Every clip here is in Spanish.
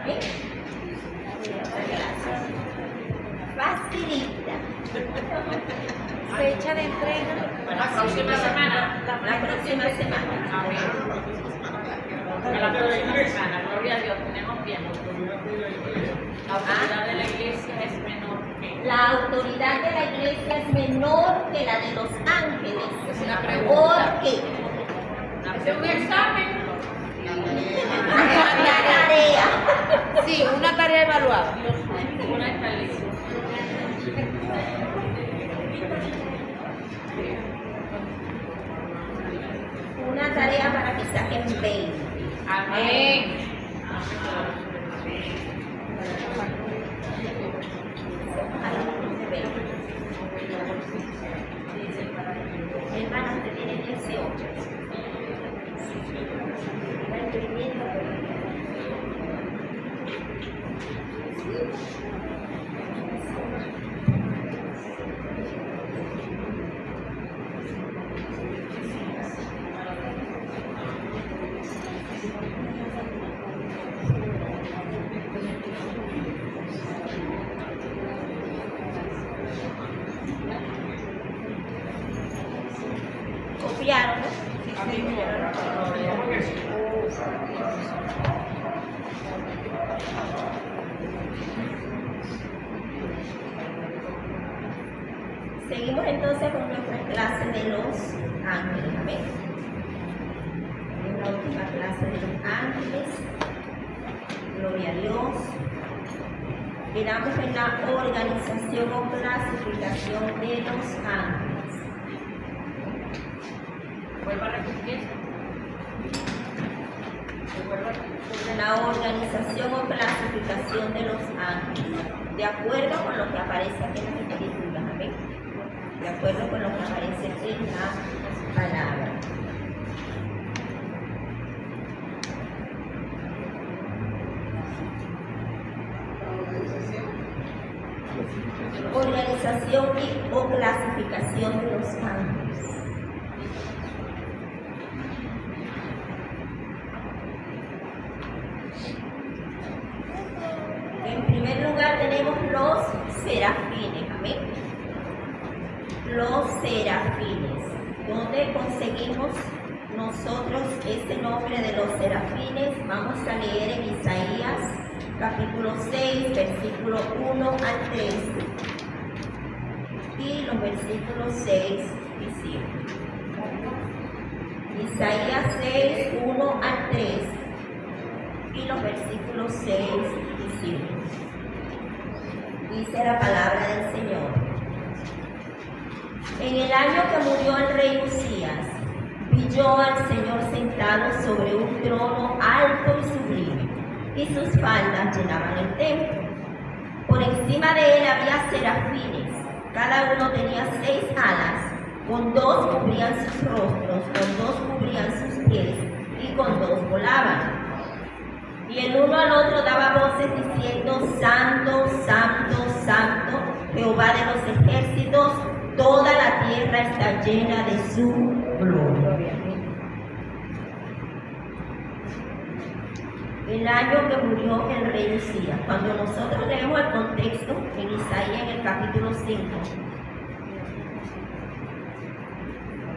¿Sí? Facilita. Fecha de entrega. La próxima semana. La próxima semana. Amén. La próxima semana, gloria a Dios, tenemos tiempo. La autoridad de la iglesia es menor que. La autoridad de la iglesia es menor que la de los ángeles. Es una pregunta. ¿Por qué? Hace un examen. La tarea. Sí, una tarea evaluada. Una está lista. Una tarea para que saquen 20. Amén. Hermanos, usted tiene 18. ¿Está entendiendo? Copiaron, ¿no? Seguimos entonces con nuestra clase de los ángeles. Amén. Es la última clase de los ángeles. Gloria a Dios. Quedamos en la organización o clasificación de los ángeles. Vuelva a repetir. De la organización o clasificación de los ángeles, de acuerdo con lo que aparece aquí en las escrituras, amén. De acuerdo con lo que aparece en la palabra. Organización o clasificación de los ángeles. En primer lugar tenemos los serafines, amén. Los serafines. ¿Dónde conseguimos nosotros ese nombre de los serafines? Vamos a leer en Isaías capítulo 6, versículo 1 al 3 y los versículos 6 y 7. Isaías 6, 1 al 3 y los versículos 6 y 7. Dice la palabra del Señor. En el año que murió el rey Usías, vi yo al Señor sentado sobre un trono alto y sublime, y sus faldas llenaban el templo. Por encima de él había serafines, cada uno tenía 6 alas, con 2 cubrían sus rostros, con 2 cubrían sus pies, y con 2 volaban. Y el uno al otro daba voces diciendo: Santo, Santo, Santo, Jehová de los ejércitos, toda la tierra está llena de su gloria. El año que murió el rey Usías. Cuando nosotros leemos el contexto en Isaías en el capítulo 5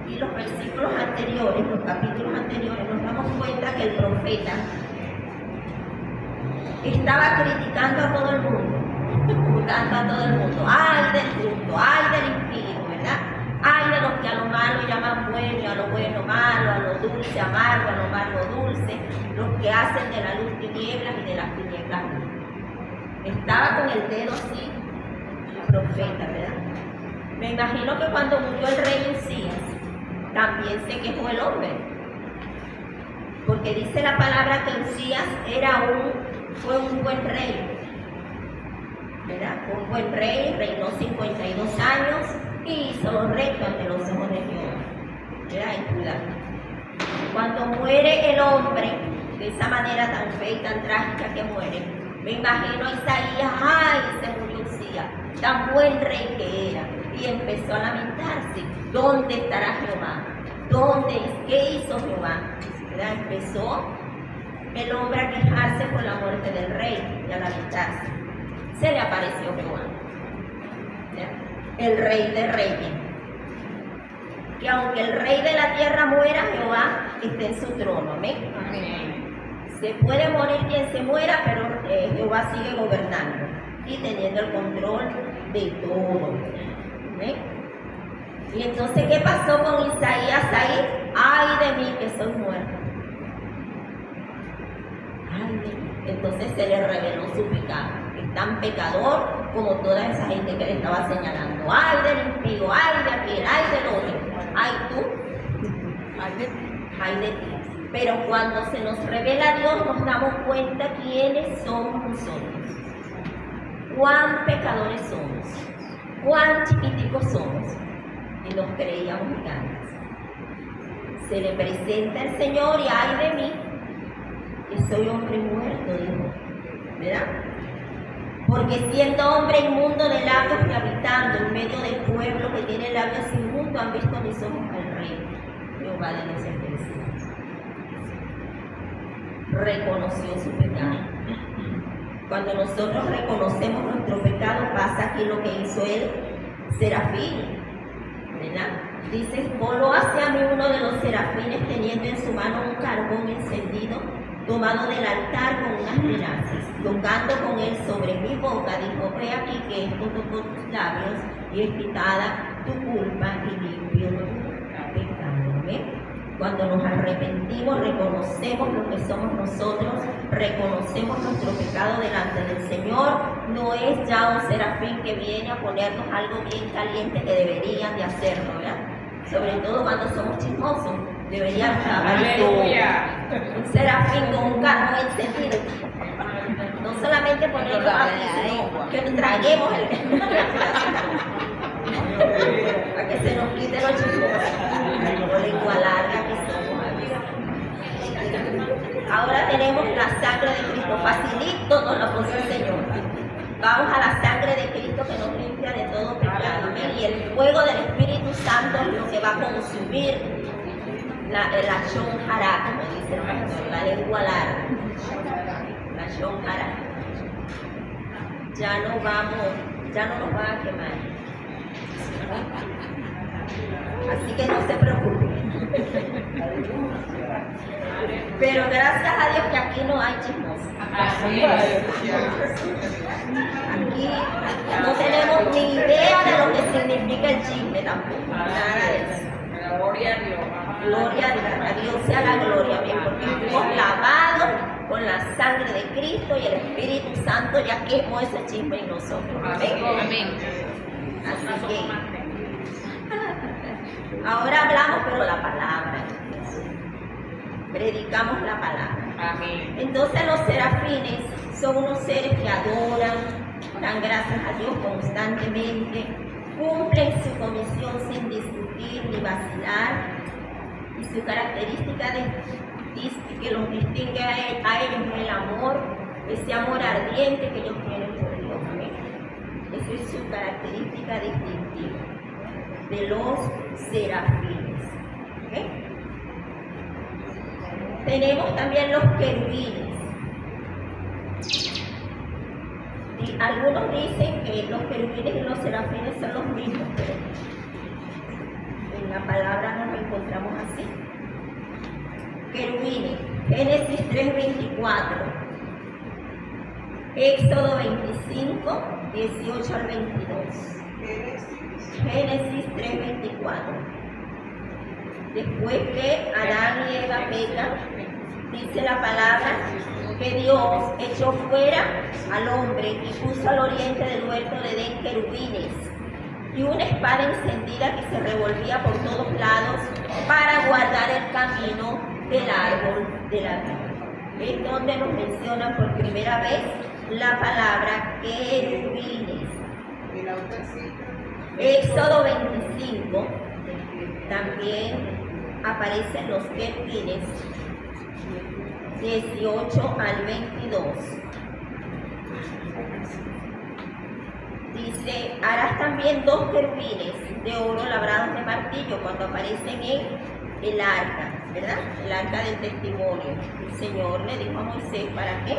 y los versículos anteriores, los capítulos anteriores, nos damos cuenta que el profeta estaba criticando a todo el mundo, juzgando a todo el mundo. Ay del justo, ay del impío, ¿verdad? Ay de los que a lo malo llaman bueno y a lo bueno malo, a lo dulce amargo, a lo amargo dulce, los que hacen de la luz tinieblas y de las tinieblas luz. Estaba con el dedo así, el profeta, ¿verdad? Me imagino que cuando murió el rey Usías, también se quejó el hombre, porque dice la palabra que Usías fue un buen rey, ¿verdad? Fue un buen rey, reinó 52 años y hizo lo recto ante los ojos de Jehová, ¿verdad? En Judá. Cuando muere el hombre de esa manera tan fea y tan trágica que muere, me imagino a Isaías: ay, se murió Usías, tan buen rey que era, y empezó a lamentarse: ¿dónde estará Jehová? ¿Qué hizo Jehová? ¿Verdad? Empezó el hombre a quejarse por la muerte del rey. se le apareció Jehová, el Rey de Reyes. Que aunque el Rey de la tierra muera, Jehová está en su trono. Amén. Se puede morir quien se muera, pero Jehová sigue gobernando y teniendo el control de todo. ¿Amén? Y entonces, ¿qué pasó con Isaías ahí? ¡Ay de mí que soy muerto! ¡Ay de mí! Entonces se le reveló su pecado. Es tan pecador como toda esa gente que le estaba señalando. ¡Ay del impío! ¡Ay de aquel! ¡Ay del otro! ¡Ay tú! ¡Ay de ti! Pero cuando se nos revela Dios, nos damos cuenta quiénes somos nosotros. Cuán pecadores somos. Cuán chiquiticos somos. Y nos creíamos grandes. Se le presenta el Señor y ay de mí, que soy hombre muerto, dijo. ¿Verdad? Porque siendo hombre inmundo de labios y habitando en medio del pueblo que tiene labios inmundos, han visto mis ojos al Rey, Jehová de los ejércitos. Reconoció su pecado. Cuando nosotros reconocemos nuestro pecado, pasa aquí lo que hizo el serafín, ¿verdad? Dice, voló hacia mí uno de los serafines teniendo en su mano un carbón encendido, tomado del altar con unas tenazas, tocando con él sobre mi boca, dijo, he aquí que esto tocó tus labios y es quitada tu culpa y limpio tu pecado. ¿Amén? Cuando nos arrepentimos, reconocemos lo que somos nosotros, reconocemos nuestro pecado delante del Señor, no es ya un serafín que viene a ponernos algo bien caliente que deberían de hacerlo, ¿verdad? Sobre todo cuando somos chismosos, deberían un serafín con un carbón encendido. No solamente ponerlo aquí, sino que nos traguemos el para que se nos quite los chismosos, por lengua larga que somos. Ahora tenemos la sangre de Cristo, facilito nos lo puso el Señor. Vamos a la sangre de Cristo que nos limpia de todo pecado. Y el fuego del Espíritu Santo es lo que va a consumir la shonjara, como dice el pastor, la lengua larga. La shonjara. Ya no nos va a quemar. Así que no se preocupen. Pero gracias a Dios que aquí no hay chismosos. Aquí no tenemos ni idea de lo que significa el chisme tampoco. Nada de eso. Gloria a Dios. Gloria a Dios sea la gloria, bien, porque fuimos lavados con la sangre de Cristo y el Espíritu Santo ya quemó ese chisme en nosotros. Amén. Amén. Así que ahora hablamos, pero la palabra. Predicamos la palabra. Amén. Entonces los serafines son unos seres que adoran, dan gracias a Dios constantemente, cumplen su comisión sin discutir ni vacilar, y su característica que los distingue a ellos es el amor, ese amor ardiente que ellos tienen por Dios. ¿Amén? Esa es su característica distintiva de los serafines. ¿Okay? Tenemos también los querubines. Y algunos dicen que los querubines y los serafines son los mismos, pero en la palabra nos encontramos así. Querubines, Génesis 3:24, Éxodo 25, 18 al 22. Génesis 3:24. Después que Adán y Eva pecan, dice la palabra que Dios echó fuera al hombre y puso al oriente del huerto de Edén querubines y una espada encendida que se revolvía por todos lados para guardar el camino del árbol de la vida. Es donde nos mencionan por primera vez la palabra querubines. Éxodo 25 también aparecen los querubines, 18 al 22. Dice, harás también 2 querubines de oro labrados de martillo cuando aparecen en el arca, ¿verdad? El arca del testimonio. El Señor le dijo a Moisés, ¿para qué?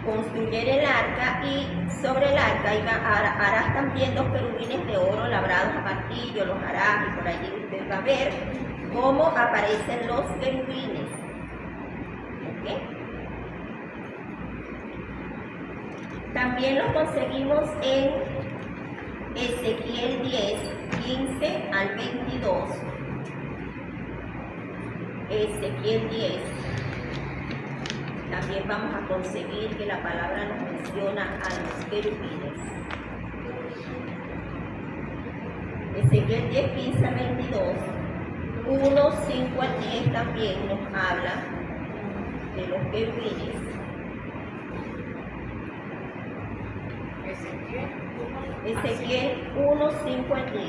construir el arca, y sobre el arca harás también 2 querubines de oro labrados a martillo, los harás, y por allí usted va a ver cómo aparecen los querubines. ¿Okay? También los conseguimos en Ezequiel 10, 15 al 22. Ezequiel 10. También vamos a conseguir que la palabra nos menciona a los querubines. Ezequiel 10, 15 al 22. 1, 5 al 10 también nos habla de los querubines. Ezequiel 1, 5 al 10.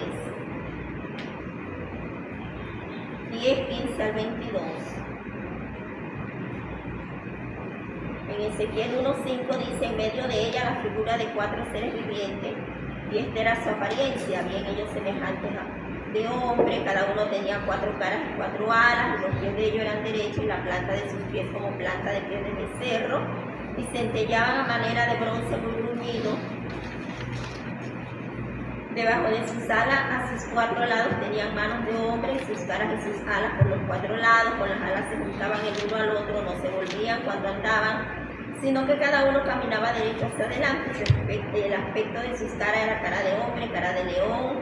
10, 15 al 22. En Ezequiel 1, 5 dice: en medio de ella la figura de 4 seres vivientes, y esta era su apariencia, bien ellos semejantes de hombre, cada uno tenía 4 caras y 4 alas, y los pies de ellos eran derechos, y la planta de sus pies como planta de pies de becerro, y centellaban a manera de bronce muy bruñido. Debajo de sus alas, a sus 4 lados, tenían manos de hombre, y sus caras y sus alas por los 4 lados, con las alas se juntaban el uno al otro, no se volvían cuando andaban, sino que cada uno caminaba derecho hacia adelante. El aspecto de sus caras era cara de hombre, cara de león,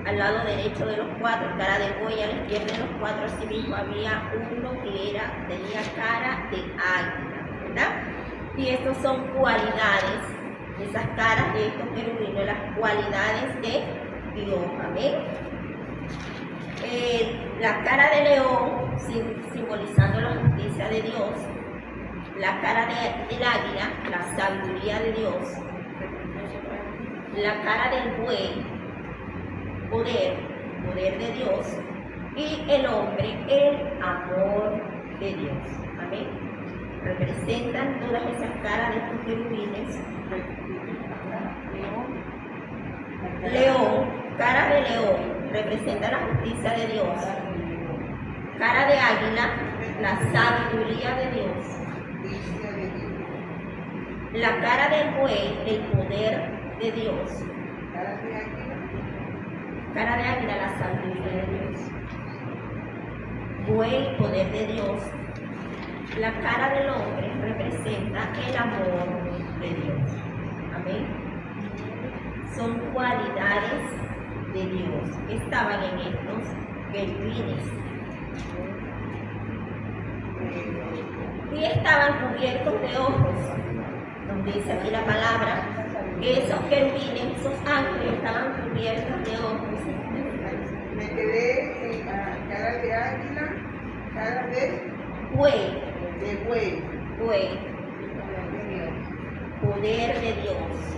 al lado derecho de los 4, cara de buey, a la izquierda de los 4, asimismo había uno que tenía cara de águila, ¿verdad? Y estas son cualidades, esas caras de estos querubines, las cualidades de Dios, amén. La cara de león, simbolizando la justicia de Dios. La cara del águila, la sabiduría de Dios. La cara del buey, poder de Dios. Y el hombre, el amor de Dios, amén. Representan todas esas caras de estos querubines. León, cara de león, representa la justicia de Dios. Cara de águila, la sabiduría de Dios. La cara del buey, el poder de Dios. Cara de águila, la sabiduría de Dios. Buey, poder de Dios. La cara del hombre representa el amor de Dios. Amén. Son cualidades de Dios que estaban en estos querubines. Y estaban cubiertos de ojos. Nos dice aquí la palabra que esos querubines, esos ángeles, estaban cubiertos de ojos. Me quedé en cara de águila, cara de Buey, buey. poder de Dios.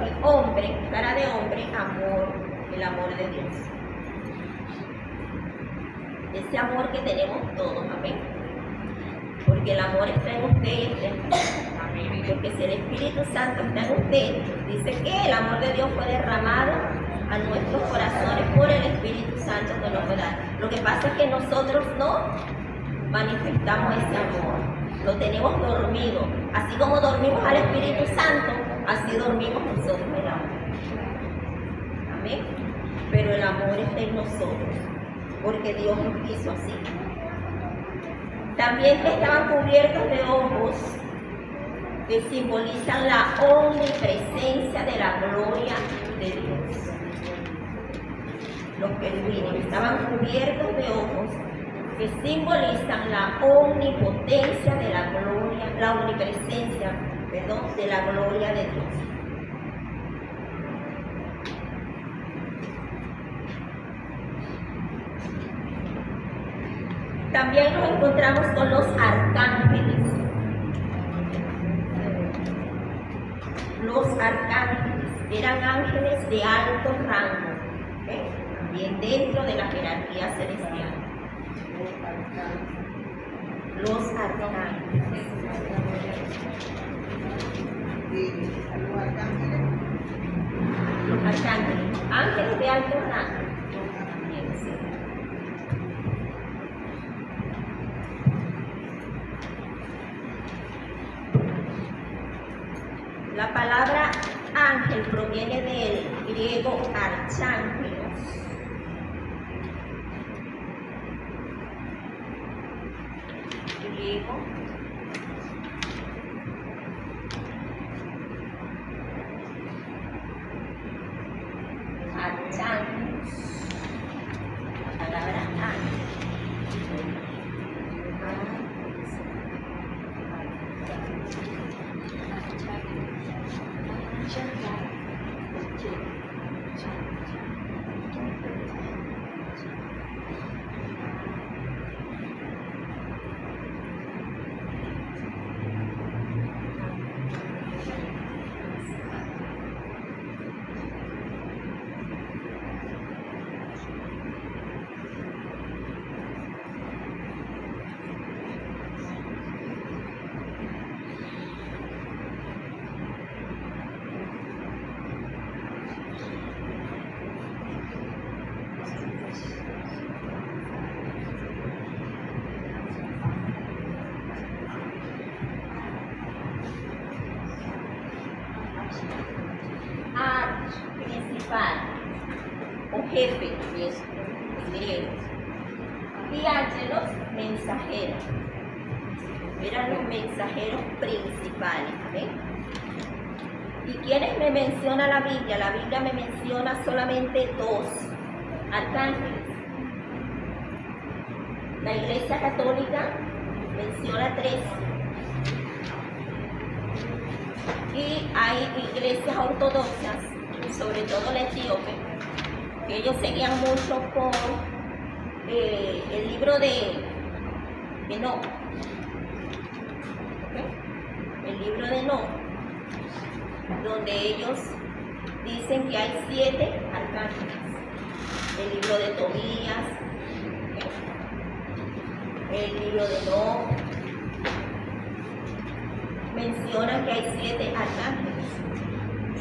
Y hombre, cara de hombre, amor, el amor de Dios. Ese amor que tenemos todos, amén. Porque el amor está en usted y está en mí. Amén. Porque si el Espíritu Santo está en usted, dice que el amor de Dios fue derramado a nuestros corazones por el Espíritu Santo que nos da. Lo que pasa es que nosotros no manifestamos ese amor. Lo tenemos dormido. Así como dormimos al Espíritu Santo, así dormimos nosotros el amor. Amén. Pero el amor está en nosotros, porque Dios nos hizo así. También estaban cubiertos de ojos que simbolizan la omnipresencia de la gloria de Dios. Los querubines estaban cubiertos de ojos que simbolizan la omnipotencia de la gloria, la omnipresencia, de la gloria de Dios. También nos encontramos con los arcángeles. Los arcángeles eran ángeles de alto rango, también dentro de la jerarquía celestial. Los arcángeles. Los arcángeles, ángeles de alto rango. Bien, sí. La palabra ángel proviene del griego archángelos. Griego. Archángelos. La palabra ángel. Principal o jefe, y es griego. Y ángelos, mensajeros. Eran los mensajeros principales. ¿Ven? ¿Y quiénes me menciona la Biblia? La Biblia me menciona solamente dos arcángeles. La Iglesia Católica menciona tres. Y hay iglesias ortodoxas, sobre todo la etíope, que ellos seguían mucho por el libro de Enoc. El libro de Enoc, donde ellos dicen que hay 7 arcángeles. El libro de Tobías, el libro de Enoc, mencionan que hay 7 arcángeles.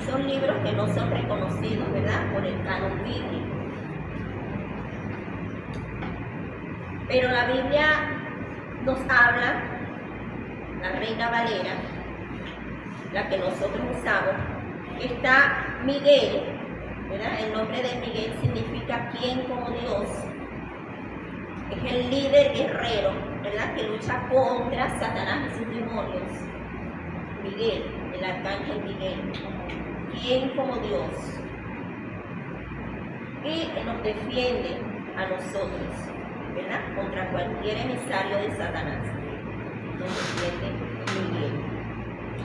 Son libros que no son reconocidos, ¿verdad?, por el canon bíblico. Pero la Biblia nos habla, la Reina Valera, la que nosotros usamos, está Miguel, ¿verdad? El nombre de Miguel significa quien como Dios. Es el líder guerrero, ¿verdad?, que lucha contra Satanás y sus demonios. Miguel, el arcángel Miguel, quien como Dios, y que nos defiende a nosotros, ¿verdad?, contra cualquier emisario de Satanás. Nos defiende Miguel.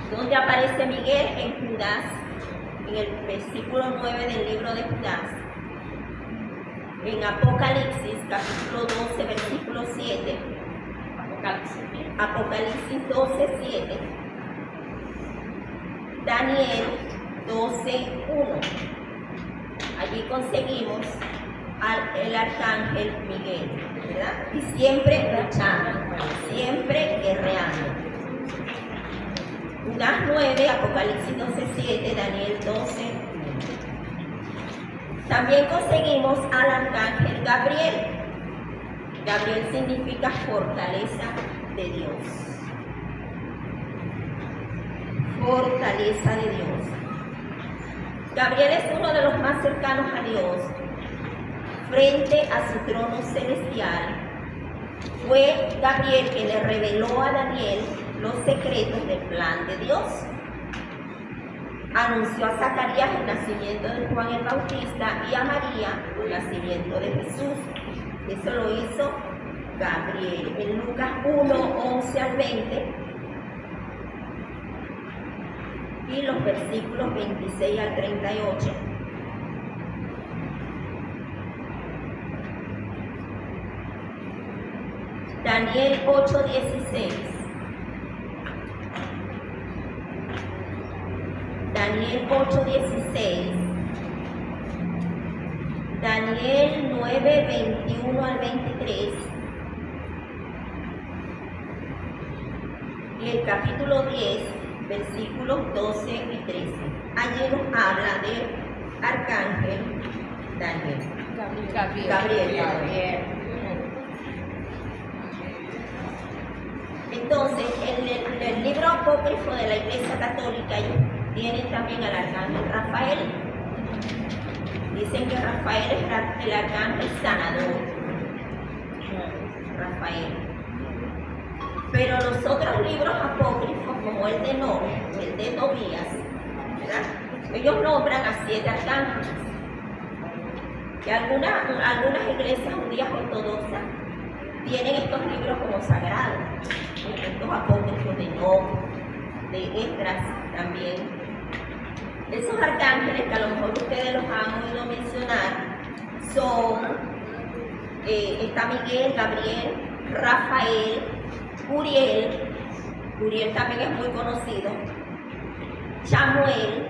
¿Dónde aparece Miguel? En Judas, en el versículo 9 del libro de Judas. En Apocalipsis, capítulo 12, versículo 7. Apocalipsis 12, 7. Daniel 12:1. Allí conseguimos el arcángel Miguel, ¿verdad? Y siempre luchando, siempre guerreando. Judas 9, Apocalipsis 12:7, Daniel 12. También conseguimos al arcángel Gabriel. Gabriel significa fortaleza de Dios. Fortaleza de Dios. Gabriel es uno de los más cercanos a Dios. Frente a su trono celestial, fue Gabriel que le reveló a Daniel los secretos del plan de Dios. Anunció a Zacarías el nacimiento de Juan el Bautista y a María el nacimiento de Jesús. Eso lo hizo Gabriel. En Lucas 1, 11 al 20. Y los versículos 26 al 38. Daniel 8:16. Daniel 8:16. Daniel 9:21 al 23. Y el capítulo 10, versículos 12 y 13. Allí nos habla del arcángel Daniel. Gabriel. Entonces, en el libro apócrifo de la Iglesia Católica Tienen también al arcángel Rafael. Dicen que Rafael es el arcángel sanador. Rafael. Pero los otros libros apócrifos, como el de Enoc, el de Tobías, ¿verdad? Ellos nombran a 7 arcángeles. Y algunas iglesias judías ortodoxas tienen estos libros como sagrados, estos apócrifos de Enoc, de Esdras también. Esos arcángeles que a lo mejor ustedes los han oído mencionar son, está Miguel, Gabriel, Rafael, Uriel también es muy conocido, Chamuel,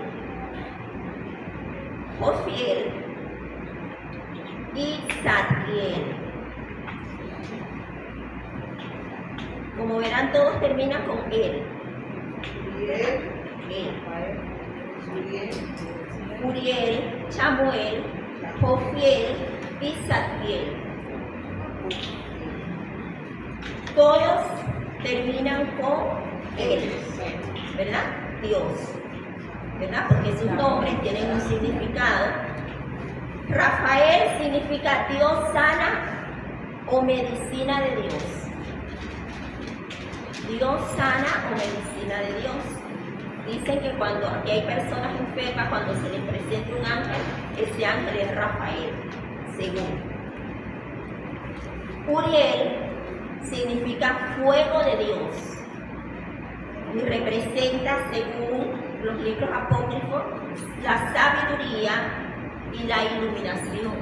Jofiel y Zadkiel. Como verán, todos terminan con él. Uriel, Chamuel, Jofiel y Zadkiel. Todos terminan con él, ¿verdad? Dios, ¿verdad? Porque sus nombres tienen un significado. Rafael significa Dios sana o medicina de Dios. Dios sana o medicina de Dios. Dicen que cuando aquí hay personas enfermas, cuando se les presenta un ángel, ese ángel es Rafael, según. Uriel significa fuego de Dios y representa, según los libros apócrifos, la sabiduría y la iluminación.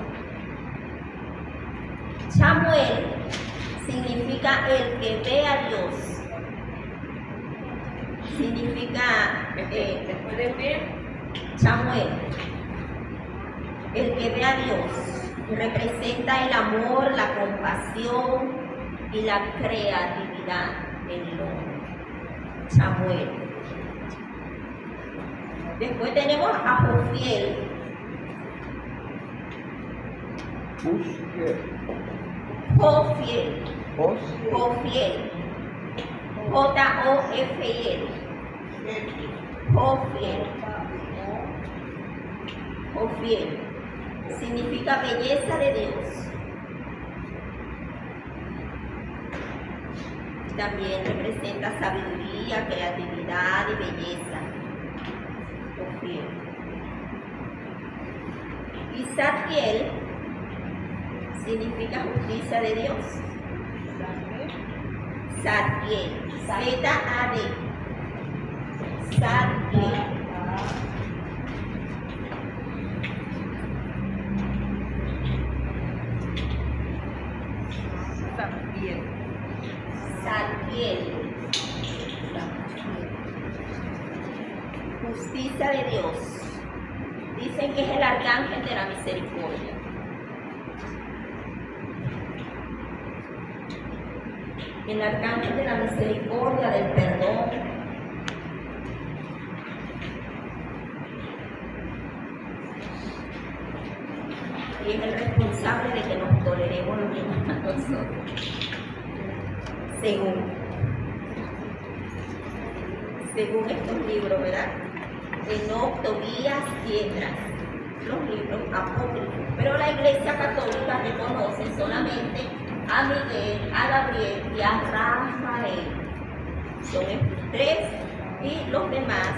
Chamuel significa el que ve a Dios. Significa, Después de ver, Chamuel, el que ve a Dios, representa el amor, la compasión y la creatividad en el hombre. Chamuel. Después tenemos a Jofiel. Jofiel. Jofiel. J-O-F-I-L. Jofiel. Jofiel. Significa belleza de Dios. También representa sabiduría, creatividad y belleza. Jofiel. Y Zadkiel significa justicia de Dios. Zadkiel. Z-A-D. Zadkiel. Zadkiel. Justicia de Dios. Dicen que es el arcángel de la misericordia. El arcángel de la misericordia, del perdón. Y es el responsable de que nos toleremos los unos a nosotros. Según estos libros, ¿verdad? Enoc, Tobías y Esdras, los libros apócrifos. Pero la Iglesia Católica reconoce solamente a Miguel, a Gabriel y a Rafael. Son estos 3 y los demás.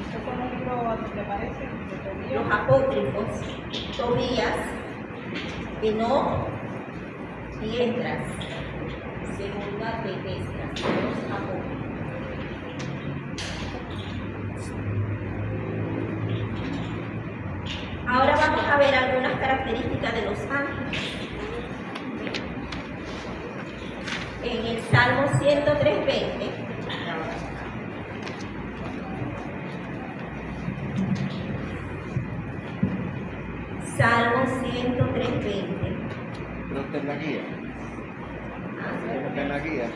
¿Estos son los libros que aparecen? Los apócrifos, Tobías, Enoc y Esdras. Segunda de Esdras, los apócrifos. Ahora vamos a ver algunas características de los ángeles. En el Salmo 103:20, Salmo 103:20. Pero está en la guía. Está en la guía.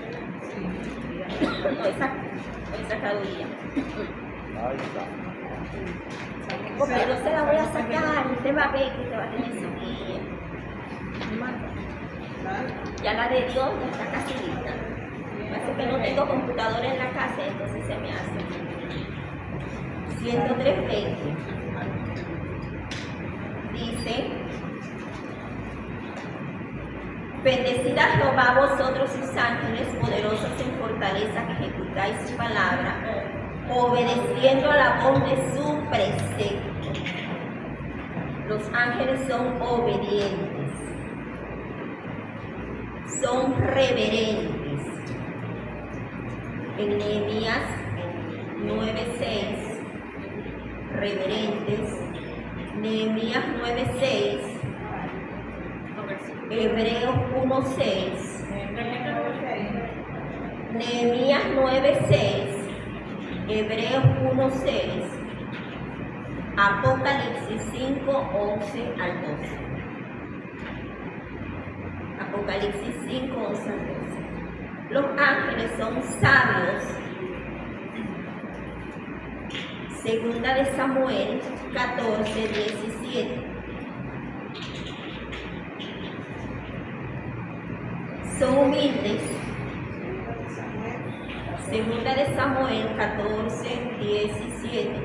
No, esa caduría. Ahí está. Pero se la voy a sacar, usted va a ver que te va a tener su guía. Ya la de Dios ya está casi lista. Parece que no tengo computadora en la casa, entonces se me hace. 103:20. Dice: bendecid a Jehová vosotros sus ángeles, poderosos en fortaleza, que ejecutáis su palabra, obedeciendo a la voz de su precepto. Los ángeles son obedientes, son reverentes. En Nehemías 9:6, reverentes. Nehemías 9:6. Hebreos 1:6. Nehemías 9:6. Hebreos 1:6. Apocalipsis 5:11 al 12. Apocalipsis 5:11 al 12. Los ángeles son sabios. Segunda de Samuel 14:17. Son humildes. Segunda de Samuel 14:17.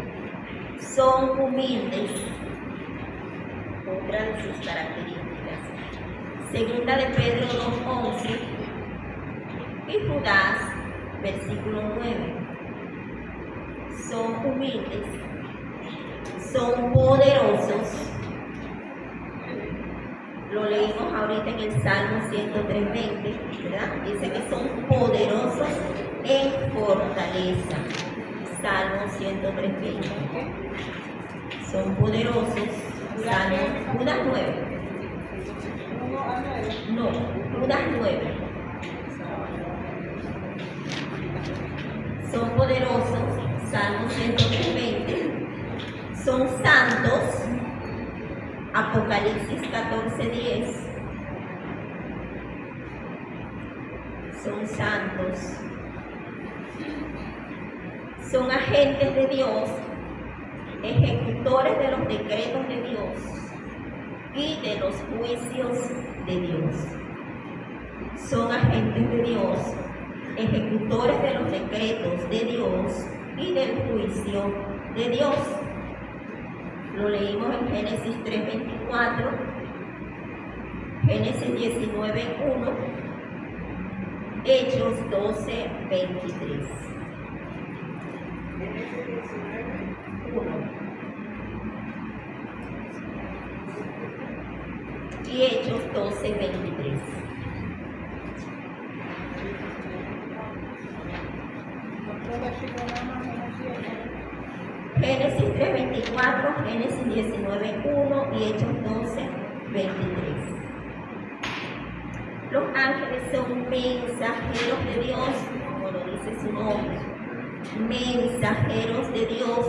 Son humildes. Otra de sus características. Segunda de Pedro 2:11. Y Judas, versículo 9. Son humildes. Son poderosos. Lo leímos ahorita en el Salmo 103:20, ¿verdad? Dice que son poderosos en fortaleza. Salmo 103:20. Son poderosos. Salmo, Judas 9. No, Judas 9. Son poderosos. Salmo 103:20. Son santos. Apocalipsis 14:10. Son santos. Son agentes de Dios, ejecutores de los decretos de Dios y de los juicios de Dios. Son agentes de Dios, ejecutores de los decretos de Dios y del juicio de Dios. Lo leímos en Génesis 3:24, Génesis 19:1, Hechos 12:23. Génesis 19:1. Y Hechos 12:23. Génesis 3:24, Génesis 19:1 y Hechos 12:23. Los ángeles son mensajeros de Dios, como lo dice su nombre. Mensajeros de Dios.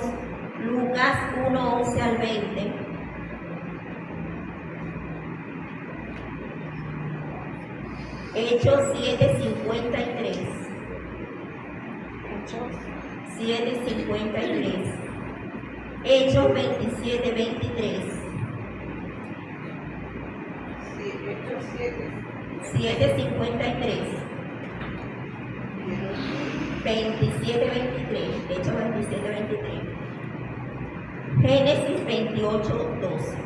Lucas 1:11 al 20. Hechos 7:53. Hechos 7:53. Hechos 27:23. Sí, Hechos 7. 7:53. 27:23. Hechos 27:23. Génesis 28:12.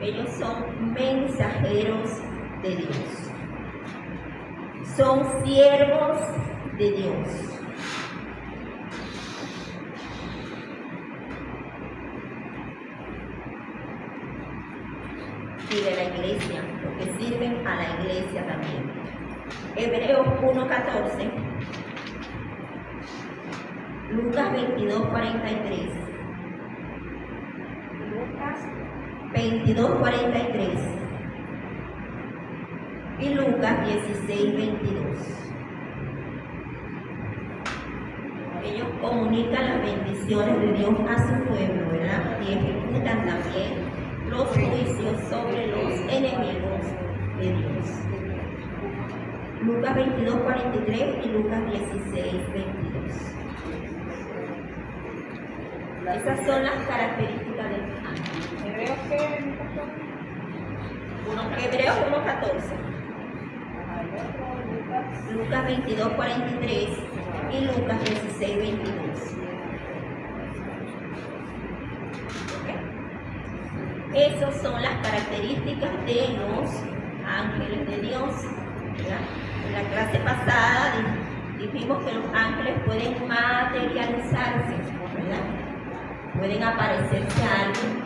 Ellos son mensajeros de Dios. Son siervos de Dios. Y de la iglesia, porque sirven a la iglesia también. Hebreos 1:14. Lucas 22:43. Lucas 22:43. Y Lucas 16:22. Ellos comunican las bendiciones de Dios a su pueblo, ¿verdad? Y ejecutan también los juicios sobre los enemigos de Dios. Lucas 22:43 y Lucas 16:22. Esas son las características del ángel. Hebreos que Hebreos 1:14. Lucas 22:43 y Lucas 16:22. Esas son las características de los ángeles de Dios, ¿verdad? En la clase pasada dijimos que los ángeles pueden materializarse, ¿verdad? Pueden aparecerse a alguien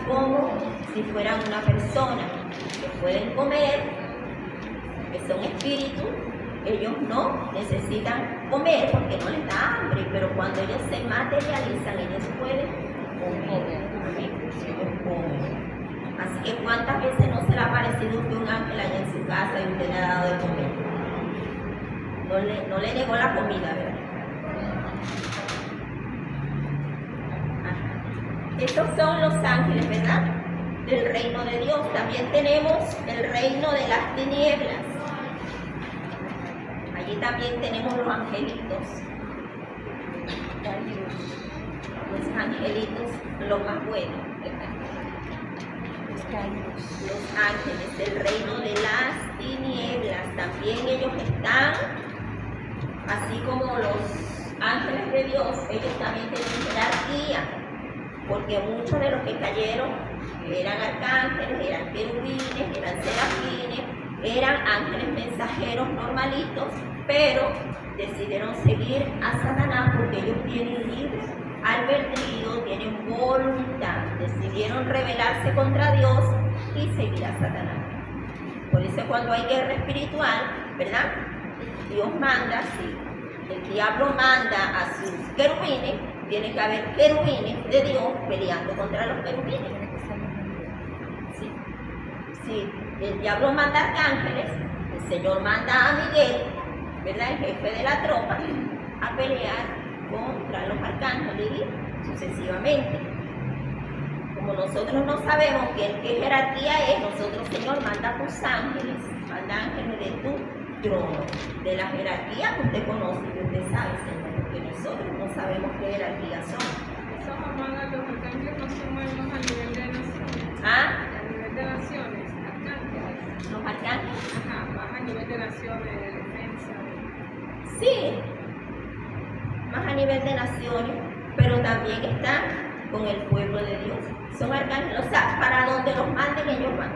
como si fueran una persona, que pueden comer, que son espíritus. Ellos no necesitan comer porque no les da hambre, pero cuando ellos se materializan, ellos pueden comer. Ellos comen. Así que ¿cuántas veces no se le ha parecido usted un ángel allá en su casa y usted le ha dado de comer? No le negó la comida, ¿verdad? Estos son los ángeles, ¿verdad? Del reino de Dios. También tenemos el reino de las tinieblas. Allí también tenemos los angelitos. Los angelitos, los más buenos, ¿verdad? Los ángeles del reino de las tinieblas. También ellos están, así como los ángeles de Dios, ellos también tienen jerarquía. Porque muchos de los que cayeron eran arcángeles, eran querubines, eran serafines, eran ángeles mensajeros normalitos, pero decidieron seguir a Satanás porque ellos tienen libre albedrío, tienen voluntad, decidieron rebelarse contra Dios y seguir a Satanás. Por eso cuando hay guerra espiritual, ¿verdad? Dios manda, sí, el diablo manda a sus querubines. Tiene que haber querubines de Dios peleando contra los querubines. Sí. Sí, el diablo manda arcángeles, el Señor manda a Miguel, ¿verdad? El jefe de la tropa, a pelear contra los arcángeles y sucesivamente. Como nosotros no sabemos qué jerarquía es, nosotros, Señor, manda tus ángeles, manda ángeles de tu trono, de la jerarquía que usted conoce, que usted sabe, Señor. Que nosotros no sabemos qué jerarquía son. Esos amados, los arcángeles no son buenos a nivel de naciones. ¿Ah? A nivel de naciones, arcángeles. ¿Los arcángeles? Ajá, más a nivel de naciones, de defensa. Sí, más a nivel de naciones, pero también están con el pueblo de Dios. Son arcángeles, o sea, para donde los manden, ellos van.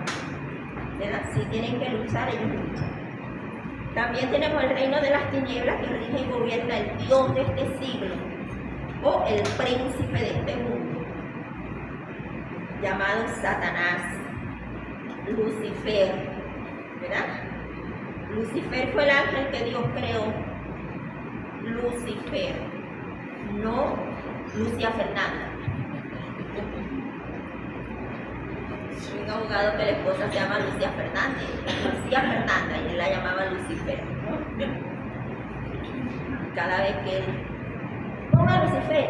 ¿Verdad? Si tienen que luchar, ellos luchan. También tenemos el reino de las tinieblas que rige y gobierna el Dios de este siglo o el príncipe de este mundo, llamado Satanás, Lucifer, ¿verdad? Lucifer fue el ángel que Dios creó. Lucifer, no Lucia Fernanda. Un abogado que la esposa se llama Lucia Fernández, Lucía Fernanda, y él la llamaba Lucifer. Cada vez que él, ponga Lucifer,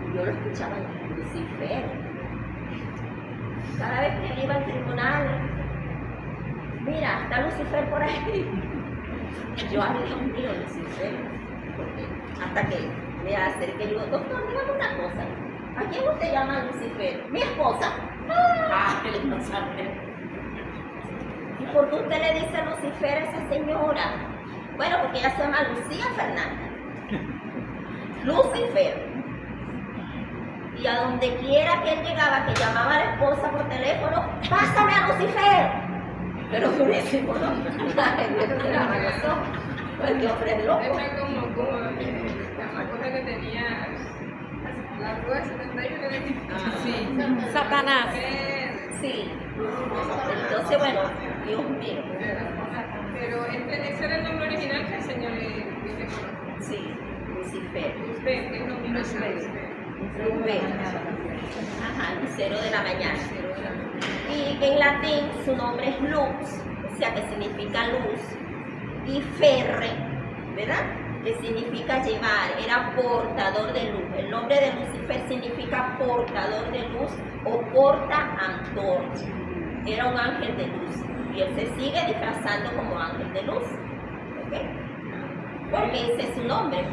y yo lo escuchaba, Lucifer. Cada vez que él iba al tribunal, mira, está Lucifer por ahí. Yo, ay, Dios mío, Lucifer. Porque hasta que me acerqué y digo, doctor, dígame una cosa. ¿A quién usted llama Lucifer? Mi esposa. Ah, él no sabe. ¿Y por qué usted le dice Lucifer a esa señora? Bueno, porque ella se llama Lucía Fernanda. Lucifer. Y a donde quiera que él llegaba, que llamaba a la esposa por teléfono, ¡pásame a Lucifer! Pero durísimo, ¿no? Porque hombre es loco. Esta es como la mascota que tenía la Cruz de 71. Sí, Satanás. Sí. Entonces, bueno, Dios mío. Pero ese era el nombre original que el Señor le dice. Sí, Lucifer. Usted, el nombre Lucifer. Ajá, lucero de la mañana. Y en latín su nombre es lux, o sea que significa luz. Y ferre, ¿verdad? Que significa llevar, era portador de luz. El nombre de Lucifer significa portador de luz o porta antorcha. Era un ángel de luz. Y él se sigue disfrazando como ángel de luz. ¿Ok? Porque ese es su nombre,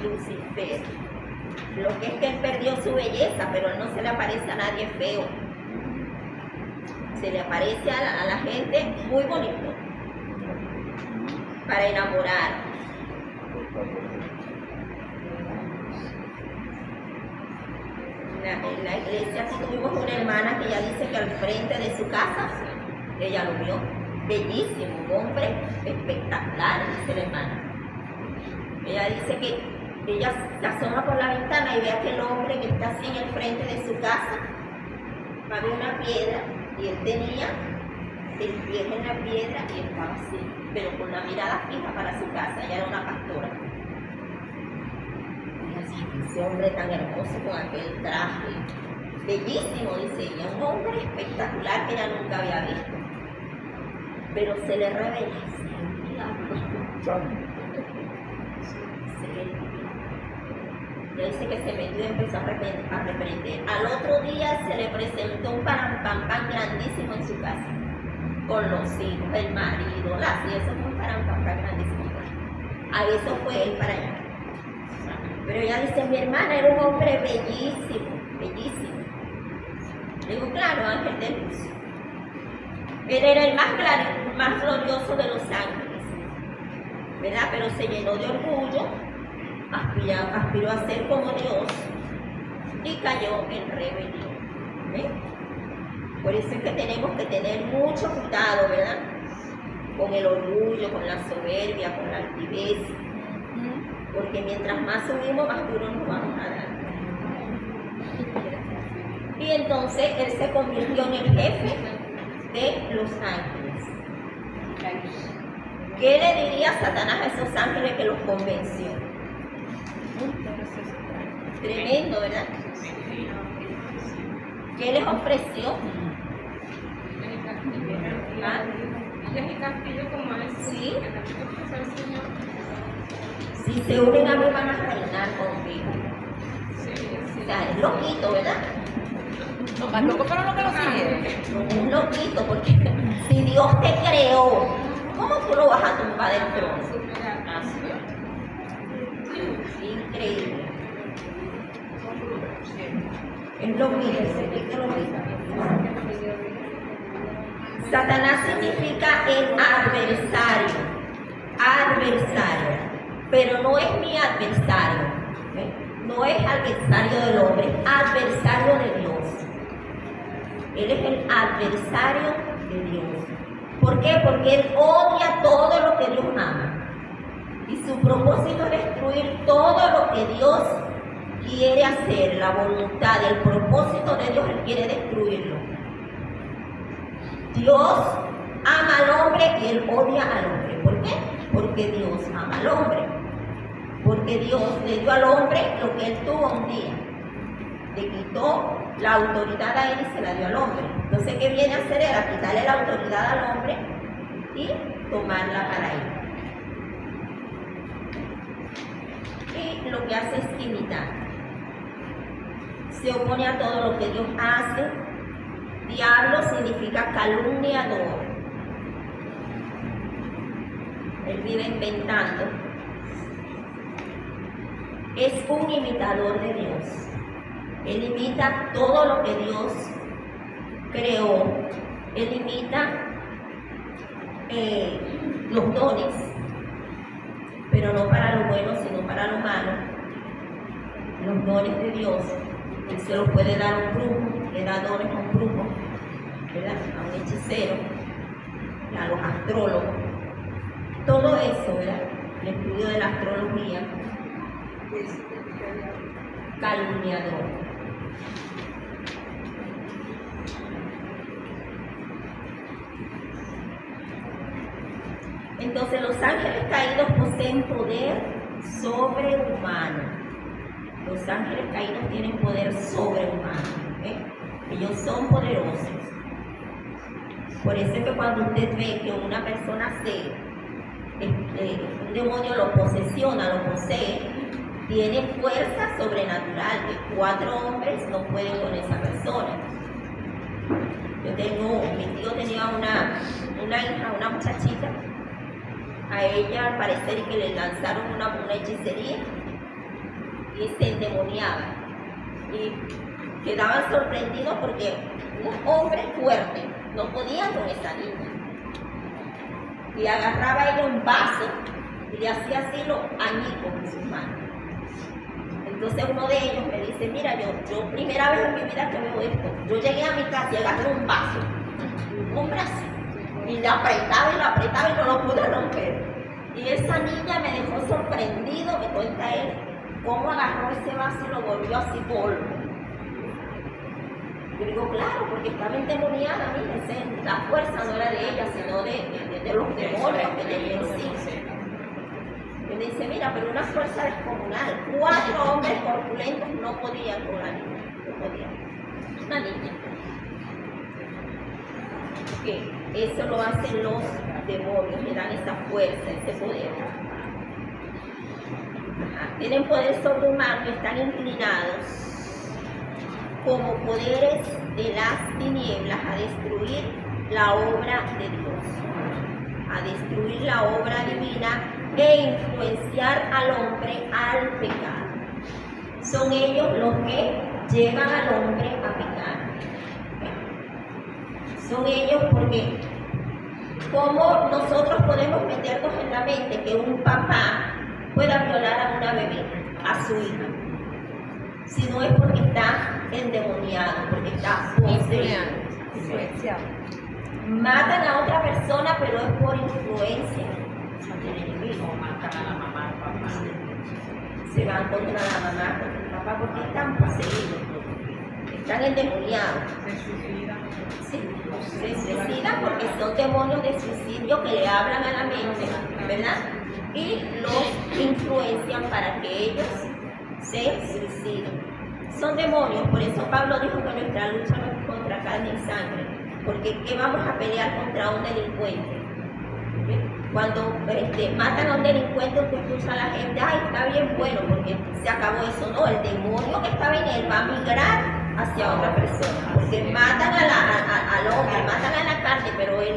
Lucifer. Lo que es que él perdió su belleza, pero él no se le aparece a nadie feo. Se le aparece a la gente muy bonito. Para enamorar. en la iglesia aquí tuvimos una hermana que ella dice que al frente de su casa, ella lo vio, bellísimo, un hombre espectacular, dice la hermana. Ella dice que ella se asoma por la ventana y ve a aquel hombre que está así en el frente de su casa, va a ver una piedra y él tenía el pie en la piedra y estaba así, pero con la mirada fija para su casa. Ella era una pastora. Y así, ese hombre tan hermoso con aquel traje, bellísimo, dice ella, un hombre espectacular que ella nunca había visto. Pero se le revela el diablo. Ella dice que se metió y empezó a reprender. Al otro día se le presentó un pan grandísimo en su casa, con los hijos, el marido, las hijas, eso fue un pan grandísimo. A eso fue él para allá. Pero ella dice, mi hermana era un hombre bellísimo, bellísimo. Le digo, claro, ángel de luz. Él era el más glorioso de los ángeles, ¿verdad? Pero se llenó de orgullo, aspiró a ser como Dios y cayó en rebelión. ¿Ven? Por eso es que tenemos que tener mucho cuidado, ¿verdad? Con el orgullo, con la soberbia, con la altivez. Porque mientras más subimos, más duro nos vamos a dar. Y entonces él se convirtió en el jefe de los ángeles. ¿Qué le diría Satanás a esos ángeles que los convenció? Tremendo, ¿verdad? ¿Qué les ofreció? ¿Ah? El castillo como es. Sí. Que también ofreció al Señor. Si se unen a mí van a reinar conmigo. Sí, sí. O sea, es loquito, ¿verdad? Los más locos fueron los que lo siguieron. Es loquito, porque si Dios te creó, ¿cómo tú lo vas a tumbar del trono? Superar. Increíble. Es lo mismo, es lo mismo. Satanás significa el adversario, pero no es mi adversario, ¿eh? No es adversario del hombre, es adversario de Dios. Él es el adversario de Dios. ¿Por qué? Porque él odia todo lo que Dios ama. Y su propósito es destruir todo lo que Dios quiere hacer, la voluntad, el propósito de Dios, él quiere destruirlo. Dios ama al hombre y él odia al hombre. ¿Por qué? Porque Dios ama al hombre. Porque Dios le dio al hombre lo que él tuvo un día. Le quitó la autoridad a él y se la dio al hombre. Entonces, ¿qué viene a hacer él? A quitarle la autoridad al hombre y tomarla para él. Y lo que hace es imitar. Se opone a todo lo que Dios hace. Diablo significa calumniador. Él vive inventando. Es un imitador de Dios. Él imita todo lo que Dios creó. Él imita los dones, pero no para lo bueno, sino para lo malo. Los dones de Dios, Él se los puede dar a un brujo, le da dones a un brujo, ¿verdad? A un hechicero, a los astrólogos. Todo eso, ¿verdad? El estudio de la astrología, calumniador. Entonces los ángeles caídos poseen poder sobrehumano. Los ángeles caídos tienen poder sobrehumano. ¿Eh? Ellos son poderosos. Por eso es que cuando usted ve que una persona un demonio lo posesiona, lo posee, tiene fuerza sobrenatural, que 4 hombres no pueden con esa persona. Mi tío tenía una hija, una muchachita. A ella al parecer que le lanzaron una hechicería y se endemoniaba. Y quedaban sorprendidos porque un hombre fuerte no podía con esa niña. Y agarraba ella un vaso y le hacía así los añicos en sus manos. Entonces uno de ellos me dice, mira, yo primera vez en mi vida que veo esto. Yo llegué a mi casa y agarré un vaso, un brazo, y lo apretaba y no lo pude romper. Y esa niña me dejó sorprendido, me cuenta él, cómo agarró ese vaso y lo volvió así polvo. Yo digo, claro, porque estaba endemoniada, mírense, la fuerza no era de ella, sino de los demonios que tenía en sí. Y me dice, mira, pero una fuerza descomunal. 4 hombres corpulentos no podían con la niña, no podían. Una niña. Que eso lo hacen los demonios, le dan esa fuerza, ese poder. Tienen poder sobrehumano y están inclinados como poderes de las tinieblas a destruir la obra de Dios, a destruir la obra divina e influenciar al hombre al pecado. Son ellos los que llevan al hombre a pecar. Son ellos porque ¿cómo nosotros podemos meternos en la mente que un papá pueda violar a una bebé, a su hija? Si no es porque está endemoniado, porque está poseído. Matan a otra persona, pero es por influencia del enemigo. Matan a la mamá, al papá. Se van contra la mamá, contra el papá, porque están poseídos, están endemoniados. Se suicida. Sí, se suicidan porque son demonios de suicidio que le hablan a la mente, ¿verdad? Y los influencian para que ellos se suiciden. Son demonios, por eso Pablo dijo que nuestra lucha no es contra carne y sangre, porque ¿qué vamos a pelear contra un delincuente? Cuando matan a un delincuente, usted escucha a la gente, ay, está bien, bueno, porque se acabó eso. No, el demonio que estaba en él va a migrar hacia otra persona, porque matan al hombre, matan a la carne, pero el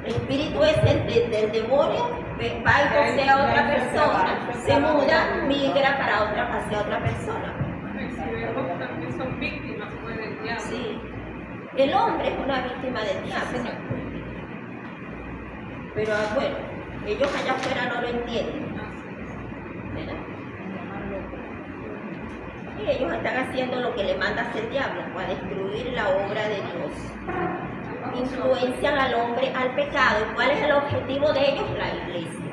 espíritu ese del demonio va y posee a otra persona, se muda, migra hacia otra persona. Si vemos también son víctimas pues, del diablo. Sí, el hombre es una víctima del diablo. Pero bueno, ellos allá afuera no lo entienden, ¿verdad? Y ellos están haciendo lo que le manda a hacer el diablo, a destruir la obra de Dios. Influencian al hombre al pecado. ¿Y cuál es el objetivo de ellos? La iglesia.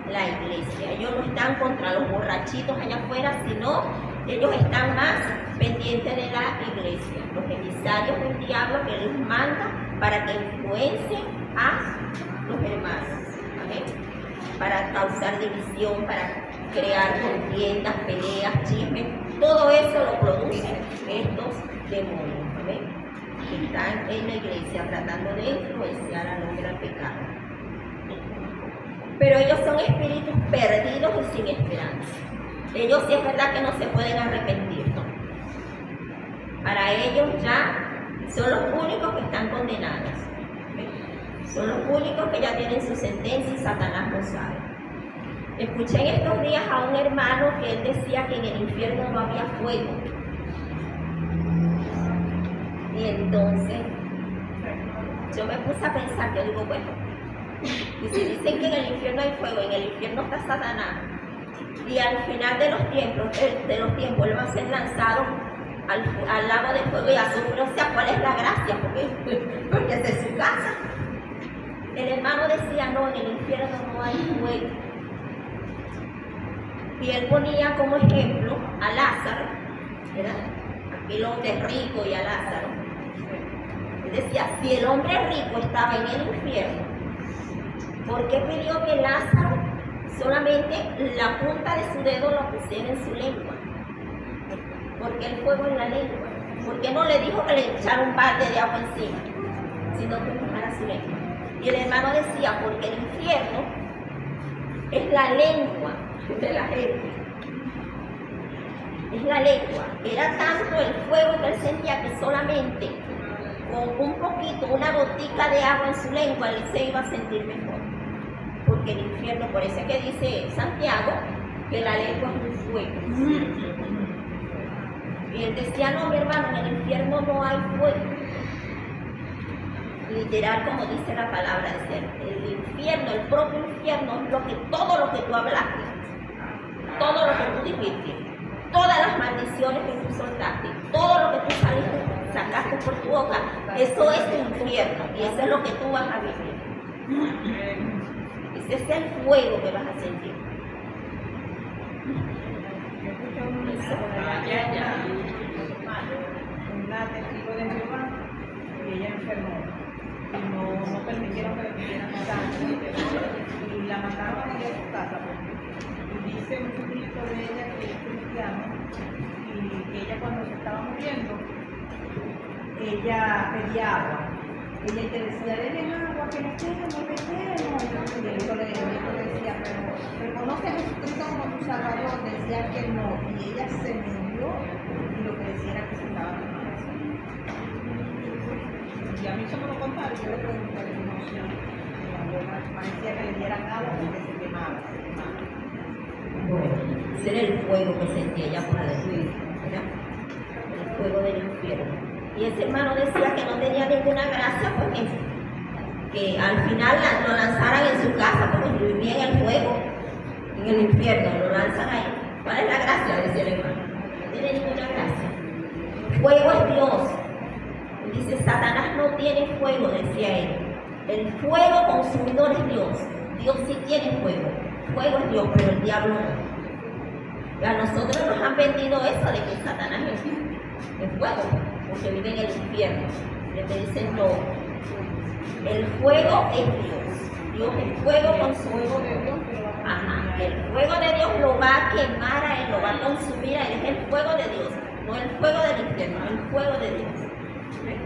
La iglesia. Ellos no están contra los borrachitos allá afuera, sino ellos están más pendientes de la iglesia. Los emisarios del diablo que les manda para que influencien a los hermanos. ¿Amén? Para causar división, para crear contiendas, peleas, chismes. Todo eso lo producen estos demonios. ¿Amén? Que están en la iglesia tratando de influenciar al hombre al pecado. Pero ellos son espíritus perdidos y sin esperanza. Ellos sí es verdad que no se pueden arrepentir, ¿no? Para ellos ya son los únicos que están condenados. Son los únicos que ya tienen su sentencia y Satanás lo sabe. Escuché en estos días a un hermano que él decía que en el infierno no había fuego. Y entonces yo me puse a pensar, yo digo, bueno, y si dicen que en el infierno hay fuego, en el infierno está Satanás, y al final de los tiempos él va a ser lanzado al lago de fuego y azufre, o sea, ¿cuál es la gracia? Porque esa es su casa. El hermano decía, no, en el infierno no hay fuego. Y él ponía como ejemplo a Lázaro, ¿verdad? Aquel hombre rico y a Lázaro. Él decía, si el hombre rico estaba en el infierno, ¿por qué pidió que Lázaro solamente la punta de su dedo lo pusiera en su lengua? Porque el fuego en la lengua. ¿Por qué no le dijo que le echara un balde de agua encima, sino que mojara su lengua? Y el hermano decía, porque el infierno es la lengua de la gente. Es la lengua. Era tanto el fuego que él sentía que solamente con un poquito, una gotica de agua en su lengua, él se iba a sentir mejor. Porque el infierno, por eso es que dice Santiago, que la lengua es un fuego. Y él decía, no, mi hermano, en el infierno no hay fuego. Literal, como dice la palabra, el infierno, el propio infierno es todo lo que tú hablaste, todo lo que tú dijiste. todas las maldiciones que tú soltaste, todo lo que tú sacaste por tu boca, eso es tu infierno y eso es lo que tú vas a vivir. Ese es el fuego que vas a sentir. Una testigo de Jehová y ella enfermó y no permitieron que le metieran sangre y la mataron en su casa porque dice un chiquito de ella que es cristiano y que ella cuando se estaba muriendo ella pedía agua. Ella te decía, denme agua, que no quiero, no te quiero. Y el hijo le decía, pero reconoce a Jesucristo como tu Salvador. Decía que no. Y ella se murió y lo que decía era que se estaba quemando. Y a mí eso me lo contaron. Yo le pregunté a la emoción. Mi abuela parecía que le dieran agua porque se quemaba. Bueno, ese era el fuego que sentía ella por adentro, ¿verdad? El fuego del infierno. Y ese hermano decía que no tenía ninguna gracia porque que al final lo lanzaran en su casa porque vivía en el fuego, en el infierno, lo lanzan ahí. ¿Cuál es la gracia? Decía el hermano. No tiene ninguna gracia. Fuego es Dios. Dice, Satanás no tiene fuego, decía él. El fuego consumidor es Dios. Dios sí tiene fuego. Fuego es Dios, pero el diablo no. Y a nosotros nos han vendido eso de que Satanás es fuego, porque vive en el infierno. Y te dicen no. El fuego es Dios. Dios es fuego consumidor. Ajá. El fuego de Dios lo va a quemar a él, lo va a consumir a él. Es el fuego de Dios, no el fuego del infierno, el fuego de Dios. Bueno,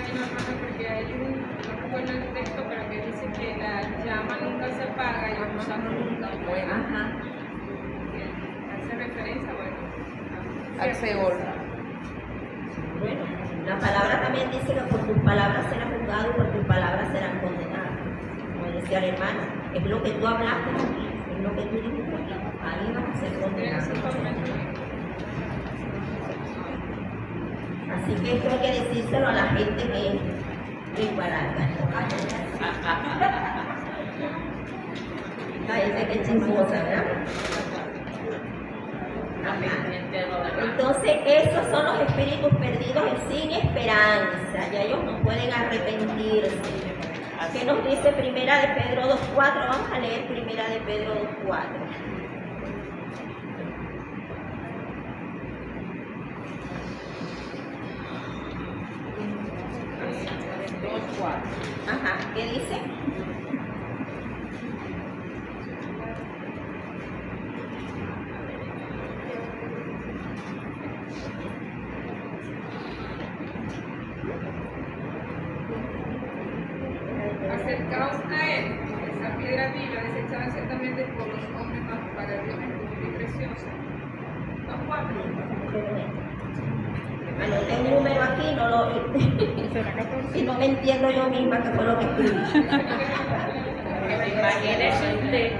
hermano, porque hay no recuerdo el texto, pero que dice que la llama nunca se apaga y el gusano nunca muere. Ajá. Hace referencia, bueno, Al Seol. Bueno, la palabra también dice que por tus palabras serás juzgado y por tus palabras serás condenado. Como decía el hermano, es lo que tú hablaste aquí, es lo que tú dijiste aquí, ahí vas a ser condenado. Así que esto hay que decírselo a la gente que es igualada. La gente que es chismosa, ¿verdad? Entonces, esos son los espíritus perdidos y sin esperanza. Ya ellos no pueden arrepentirse. ¿Qué nos dice Primera de Pedro 2.4? Vamos a leer Primera de Pedro 2.4. Ajá, ¿qué dice? Acercaos a él, esa piedra viva desechada ciertamente por los hombres, mas para Dios es muy preciosa. Los cuatro. Anoté un número aquí y no me entiendo yo misma qué fue lo que escribí. Imagínese usted.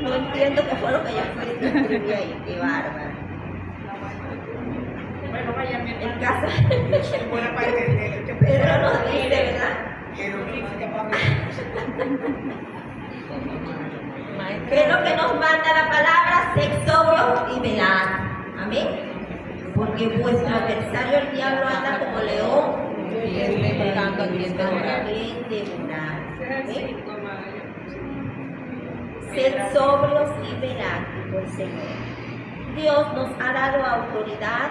No entiendo qué fue lo que yo escribí ahí. Qué bárbaro. Bueno, vaya, mi En casa, Buena parte de Pedro nos dice, ¿verdad? ¿Qué es lo que nos manda la palabra? Sed sobrios y velad. Amén. Porque vuestro adversario el diablo anda como león, buscando a quien devorar. Amén. Sed sobrios y velad por Señor. Dios nos ha dado autoridad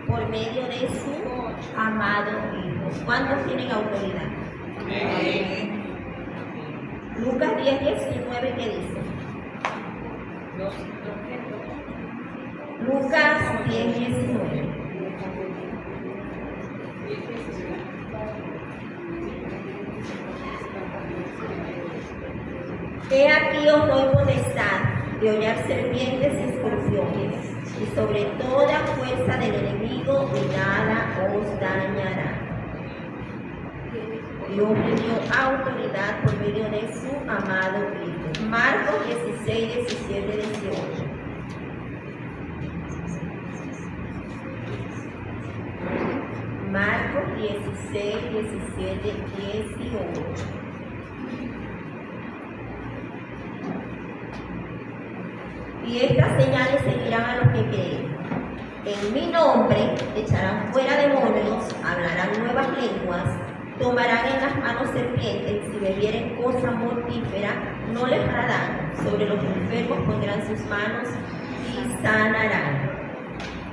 por medio de su amado Hijo. ¿Cuántos tienen autoridad? Amén. Lucas 10:19, ¿qué dice? Lucas 10:19. He aquí os doy potestad de hollar serpientes y escorpiones, y sobre toda fuerza del enemigo, y nada os dañará. Dios me dio autoridad por medio de su amado Hijo. Marcos 16:17-18. Marcos 16:17-18. Y estas señales seguirán a los que creen. En mi nombre echarán fuera demonios, hablarán nuevas lenguas, tomarán en las manos serpientes, si bebieren cosa mortífera, no les hará daño. Sobre los enfermos pondrán sus manos y sanarán.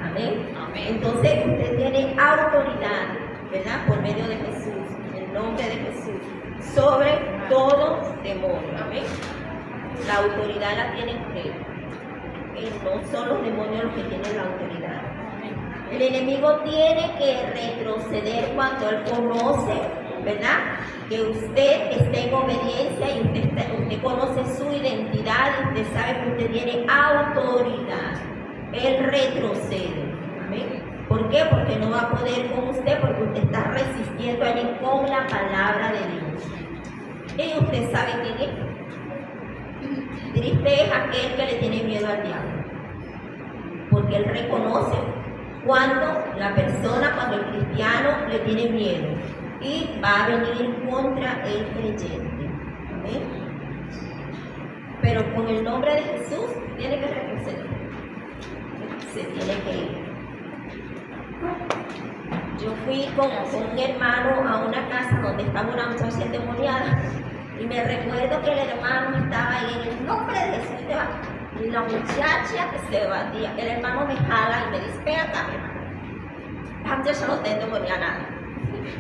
Amén. Entonces usted tiene autoridad, ¿verdad? Por medio de Jesús, en el nombre de Jesús, sobre todo demonio. Amén. La autoridad la tiene usted. No son los demonios los que tienen la autoridad. El enemigo tiene que retroceder cuando él conoce, ¿verdad? Que usted está en obediencia y usted conoce su identidad y usted sabe que usted tiene autoridad. Él retrocede. ¿Amén? ¿Por qué? Porque no va a poder con usted, porque usted está resistiendo allí con la palabra de Dios. Y usted sabe quién es. Triste es aquel que le tiene miedo al diablo, porque él reconoce cuando el cristiano le tiene miedo y va a venir contra el creyente. ¿Amén? Pero con el nombre de Jesús tiene que retroceder, se tiene que ir. Yo fui con un hermano a una casa donde estaba una muchacha endemoniada. Y me recuerdo que el hermano estaba ahí en el nombre de Jesús te va. Y la muchacha que se batía, el hermano me jala y me dice, ven acá, mi hermano. La muchacha no está endemoniada.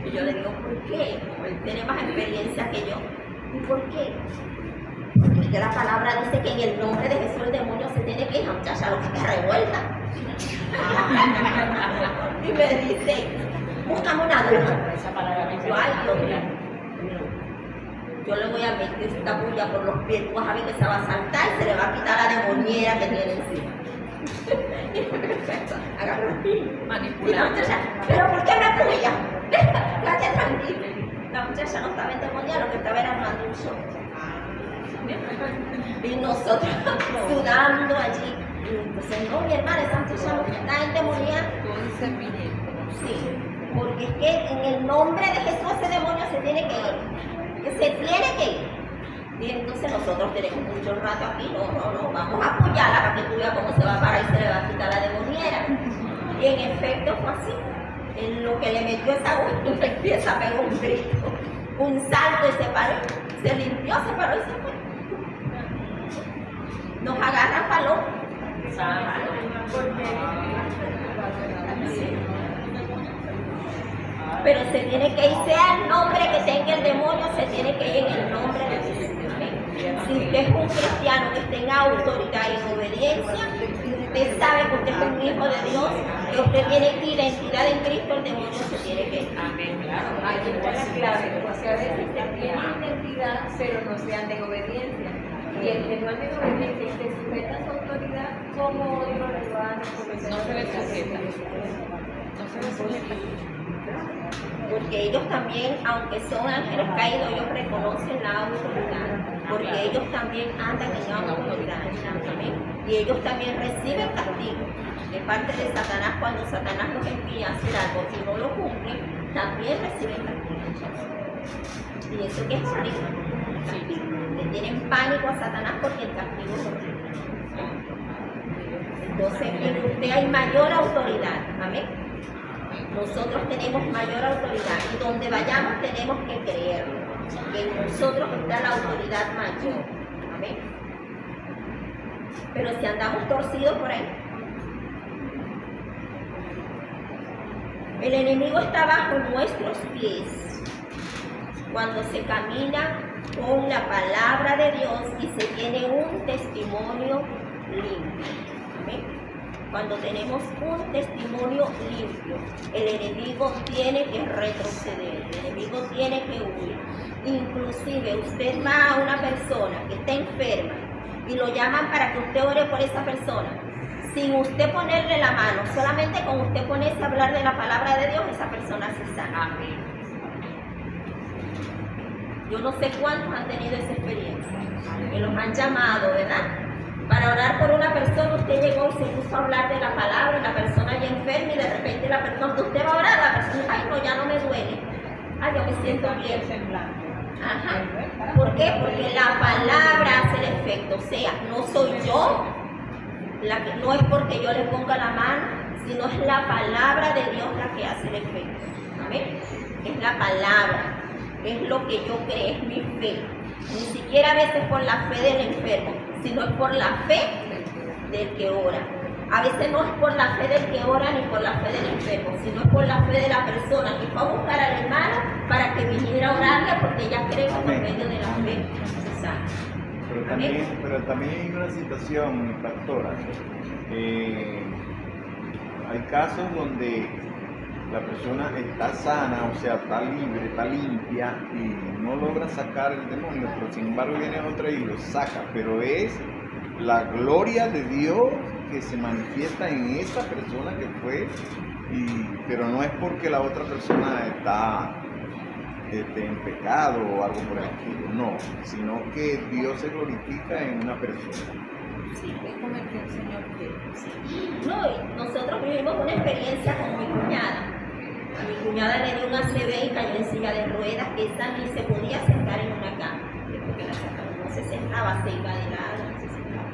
Y yo le digo, ¿por qué? Él tiene más experiencia que yo. ¿Y por qué? Porque es que la palabra dice que en el nombre de Jesús el demonio se tiene que ir. La muchacha lo que está revuelta. Y me dice, búscame una aguja. Esa palabra me Yo, ay, Dios mío. Yo le voy a meter esta bulla por los pies, tú vas a ver que se va a saltar y se le va a quitar la demoniera que tiene encima. Y perfecto, agarró manipulando. pero ¿por qué me apoya? Cállate tranquila. La muchacha no estaba endemoniada, lo que estaba era armando un show. Y nosotros sudando allí. Y entonces, no, mi hermana, esa muchacha no está endemoniada. Sí, porque es que en el nombre de Jesús ese demonio se tiene que ir. Que se tiene que ir. Y entonces nosotros tenemos mucho rato aquí, no, vamos a apoyarla para que tú veas cómo se va a parar y se le va a quitar la demoniera. Y en efecto fue así. En lo que le metió esa aguja, empieza a pegar un grito, un salto y se paró, se limpió, se paró y se fue. Nos agarra paloma. Sí. Pero se tiene que ir, sea el nombre que tenga el demonio, se tiene que ir en el nombre de Jesús. Si usted es un cristiano que tenga autoridad y obediencia, usted sabe que usted es un hijo de Dios, que usted tiene identidad en Cristo, el demonio se tiene que ir. Amén, claro. Ahí está la clave, porque a veces se tiene identidad, pero no se anda en obediencia. Y el que no anda en obediencia y se sujeta a su autoridad, como otro le va a No se le sujeta. No se le sujeta. Porque ellos también, aunque son ángeles caídos, ellos reconocen la autoridad, porque ellos también andan en autoridad. ¿Amén? Y ellos también reciben castigo de parte de Satanás cuando Satanás los envía a hacer algo. Si no lo cumplen, también reciben castigo. Y eso que es horrible. Le tienen pánico a Satanás porque el castigo es horrible. Entonces, en usted hay mayor autoridad. Amén. Nosotros tenemos mayor autoridad y donde vayamos tenemos que creerlo, que en nosotros está la autoridad mayor. Amén. Pero si andamos torcidos por ahí, el enemigo está bajo nuestros pies cuando se camina con la palabra de Dios y se tiene un testimonio limpio. Amén. Cuando tenemos un testimonio limpio, el enemigo tiene que retroceder, el enemigo tiene que huir. Inclusive usted va a una persona que está enferma y lo llaman para que usted ore por esa persona, sin usted ponerle la mano, solamente con usted ponerse a hablar de la palabra de Dios, esa persona se sana. Amén. Yo no sé cuántos han tenido esa experiencia, que los han llamado, ¿verdad? Para orar por una persona, usted llegó y se puso a hablar de la palabra y la persona ya enferma y de repente la persona que usted va a orar, la persona, ay no, ya no me duele. Ay, yo me siento bien. Ajá. ¿Por qué? Porque la palabra hace el efecto. O sea, no soy yo, no es porque yo le ponga la mano, sino es la palabra de Dios la que hace el efecto. ¿Amén? Es la palabra, es lo que yo creo, es mi fe. Ni siquiera a veces por la fe del enfermo, sino es por la fe del que ora. A veces no es por la fe del que ora ni por la fe del enfermo, sino es por la fe de la persona que fue a buscar al hermano para que viniera a orarle, porque ella cree que por medio de la fe se sana. Pero también hay una situación, pastora. Hay casos donde la persona está sana, o sea, está libre, está limpia y no logra sacar el demonio, pero sin embargo viene otra y lo saca. Pero es la gloria de Dios que se manifiesta en esa persona que fue, pero no es porque la otra persona está en pecado o algo por el estilo, no, sino que Dios se glorifica en una persona. Sí, es como el que el Señor quiere. No, y nosotros vivimos una experiencia con mi cuñada. A mi cuñada le dio una ACV y cayó en silla de ruedas, que esa ni se podía sentar en una cama, porque la sacaron, no se sentaba, se iba de lado, no se sentaba.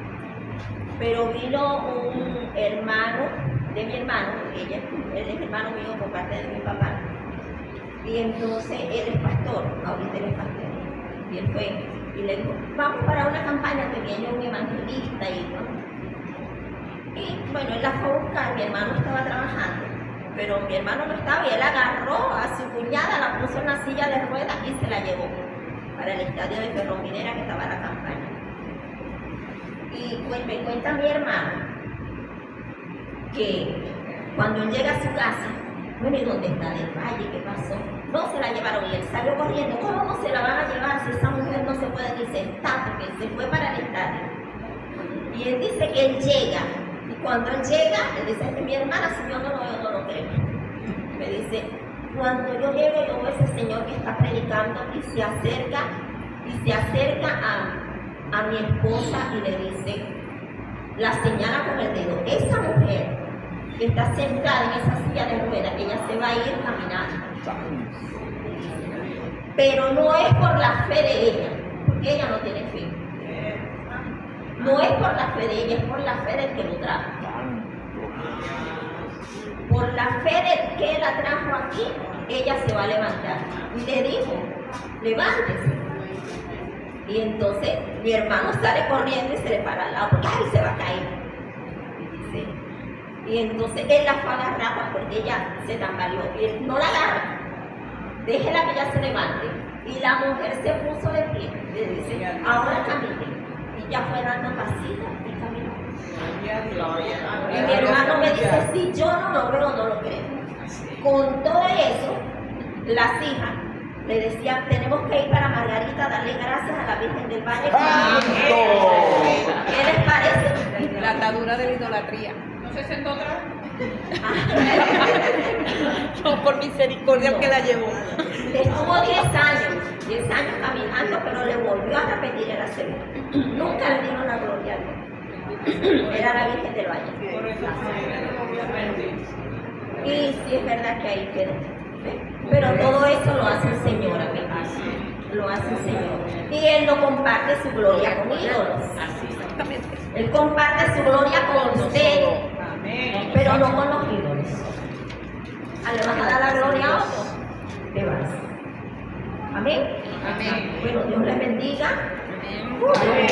Pero vino un hermano de mi hermano, él es hermano mío por parte de mi papá, y entonces él es pastor, ahorita él es pastor, y él fue, y le dijo, vamos para una campaña que viene un evangelista, y bueno, él la fue a buscar, mi hermano estaba trabajando, pero mi hermano no estaba, y él agarró a su cuñada, la puso en una silla de ruedas y se la llevó para el estadio de Ferrominera que estaba en la campaña. Y pues me cuenta mi hermano que cuando él llega a su casa, bueno, ¿y dónde está del Valle? ¿Qué pasó? No se la llevaron y él salió corriendo. ¿Cómo no se la van a llevar si esa mujer no se puede ni sentar porque se fue para el estadio? Y él dice que él llega, y cuando él llega, él dice que mi hermana, si yo no lo veo, no lo creo. Me dice, cuando yo llego, yo veo a ese señor que está predicando y se acerca a mi esposa y le dice, la señala con el dedo, esa mujer que está sentada en esa silla de ruedas, ella se va a ir caminando. Pero no es por la fe de ella, porque ella no tiene fe. No es por la fe de ella, es por la fe del que lo trajo. Por la fe del que la trajo aquí, ella se va a levantar. Y le dijo, levántese. Y entonces mi hermano sale corriendo y se le para al lado, porque ¡ay, se va a caer! Y dice, y entonces él la fue a agarrar porque ella se tambaleó. Y él no la agarra, déjela que ella se levante. Y la mujer se puso de pie, le dice, ahora camine. Y ya fue dando pasitos y caminó. Y mi hermano me dice, si yo no lo veo, no lo creo. Con todo eso, las hijas le decían, tenemos que ir para Margarita a darle gracias a la Virgen del Valle. ¿Qué les parece? La atadura de la idolatría. ¿No se sentó otra vez? No, por misericordia que la llevó. Estuvo 10 años caminando, pero le volvió a repetir el ACV. Nunca le dieron la gloria a Dios. Era la Virgen del Valle. Y sí es verdad que ahí quedó. Pero todo eso lo hace el Señor, amén. Lo hace el Señor. Y Él no comparte su gloria con ídolos. Él comparte su gloria con usted, pero no con los ídolos. ¿Le vas a dar la gloria a otro? Le vas. Amén. Amén. Bueno, Dios les bendiga. Amén.